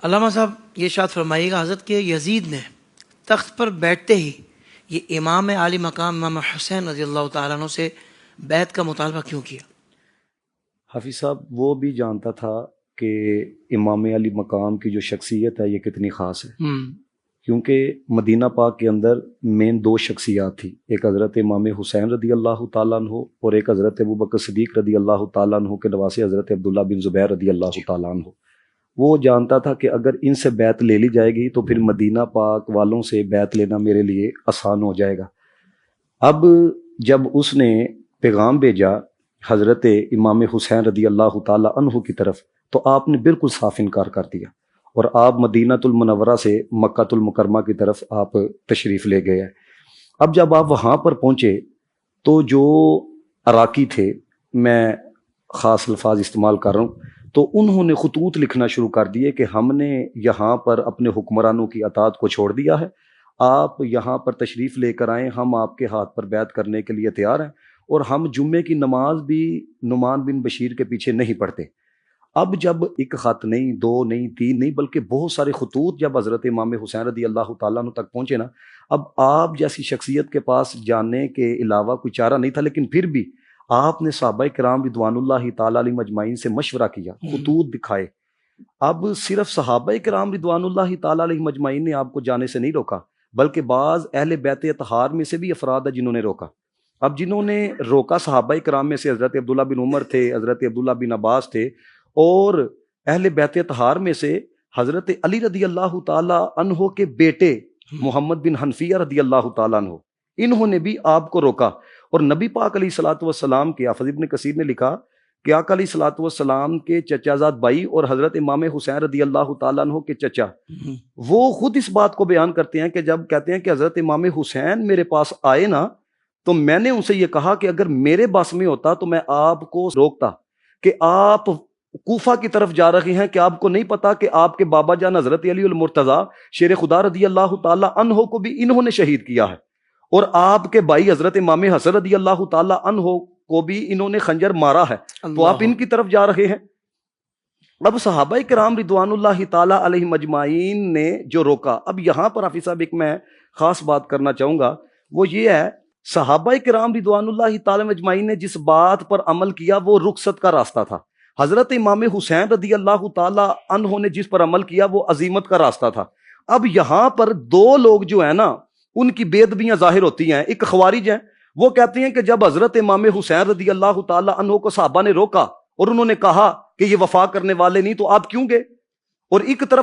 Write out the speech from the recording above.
علامہ صاحب یہ اشارت فرمائیے گا، حضرت کے یزید نے تخت پر بیٹھتے ہی یہ امام عالی مقام امام حسین رضی اللہ تعالیٰ عنہ سے بیعت کا مطالبہ کیوں کیا؟ حافظ صاحب وہ بھی جانتا تھا کہ امام علی مقام کی جو شخصیت ہے یہ کتنی خاص ہے، کیونکہ مدینہ پاک کے اندر مین دو شخصیات تھی، ایک حضرت امام حسین رضی اللہ تعالیٰ عنہ اور ایک حضرت ابوبکر صدیق رضی اللہ تعالیٰ عنہ کے نواسے حضرت عبداللہ بن زبیر رضی اللہ تعالیٰ عنہ۔ وہ جانتا تھا کہ اگر ان سے بیعت لے لی جائے گی تو پھر مدینہ پاک والوں سے بیعت لینا میرے لیے آسان ہو جائے گا۔ اب جب اس نے پیغام بھیجا حضرت امام حسین رضی اللہ تعالیٰ عنہ کی طرف تو آپ نے بالکل صاف انکار کر دیا، اور آپ مدینہ المنورہ سے مکہ المکرمہ کی طرف آپ تشریف لے گئے ہیں۔ اب جب آپ وہاں پر پہنچے تو جو عراقی تھے، میں خاص الفاظ استعمال کر رہا ہوں، تو انہوں نے خطوط لکھنا شروع کر دیے کہ ہم نے یہاں پر اپنے حکمرانوں کی اطاعت کو چھوڑ دیا ہے، آپ یہاں پر تشریف لے کر آئیں، ہم آپ کے ہاتھ پر بیعت کرنے کے لیے تیار ہیں، اور ہم جمعے کی نماز بھی نعمان بن بشیر کے پیچھے نہیں پڑھتے۔ اب جب ایک خط نہیں، دو نہیں، تین نہیں، بلکہ بہت سارے خطوط جب حضرت امام حسین رضی اللہ تعالیٰ عنہ تک پہنچے نا، اب آپ جیسی شخصیت کے پاس جانے کے علاوہ کوئی چارہ نہیں تھا، لیکن پھر بھی آپ نے صحابہ کرام رضوان اللہ تعالیٰ علیہ مجمعین سے مشورہ کیا، خطوط دکھائے۔ اب صرف صحابہ کرام رضوان اللہ تعالیٰ علیہ مجمعین نے آپ کو جانے سے نہیں روکا، بلکہ بعض اہل بیت اطہار میں سے بھی افراد ہیں جنہوں نے روکا۔ اب جنہوں نے روکا صحابہ کرام میں سے حضرت عبداللہ بن عمر تھے، حضرت عبداللہ بن عباس تھے، اور اہل بیت اطہار میں سے حضرت علی رضی اللہ تعالیٰ عنہ کے بیٹے محمد بن حنفیہ رضی اللہ تعالیٰ عنہ، انہوں نے بھی آپ کو روکا۔ اور نبی پاک علیہ الصلوۃ والسلام کے حافظ ابن کثیر نے لکھا کہ آقا علیہ الصلوۃ والسلام کے چچا زاد بھائی اور حضرت امام حسین رضی اللہ تعالیٰ عنہ کے چچا، وہ خود اس بات کو بیان کرتے ہیں کہ جب کہتے ہیں کہ حضرت امام حسین میرے پاس آئے نا، تو میں نے ان سے یہ کہا کہ اگر میرے بس میں ہوتا تو میں آپ کو روکتا کہ آپ کوفہ کی طرف جا رہے ہیں، کہ آپ کو نہیں پتا کہ آپ کے بابا جان حضرت علی المرتضیٰ شیر خدا رضی اللہ تعالیٰ عنہ کو بھی انہوں نے شہید کیا ہے، اور آپ کے بھائی حضرت امام حسن رضی اللہ تعالیٰ عنہ کو بھی انہوں نے خنجر مارا ہے، تو آپ ان کی طرف جا رہے ہیں۔ اب صحابہ کرام رضوان اللہ تعالیٰ علیہ مجمعین نے جو روکا، اب یہاں پر حافظ صاحب ایک میں خاص بات کرنا چاہوں گا، وہ یہ ہے صحابہ کرام رضوان اللہ تعالیٰ مجمعین نے جس بات پر عمل کیا وہ رخصت کا راستہ تھا۔ حضرت امام حسین رضی اللہ تعالیٰ عنہ نے جس پر عمل کیا وہ عزیمت کا راستہ تھا۔ اب یہاں پر دو لوگ جو ہیں نا، ان کی بے ادبیاں ظاہر ہوتی ہیں۔ ایک خوارج ہیں، وہ کہتے ہیں کہ جب حضرت امام حسین رضی اللہ تعالیٰ عنہ کو صحابہ نے روکا اور انہوں نے کہا کہ یہ وفا کرنے والے نہیں، تو آپ کیوں گئے؟ اور ایک طرف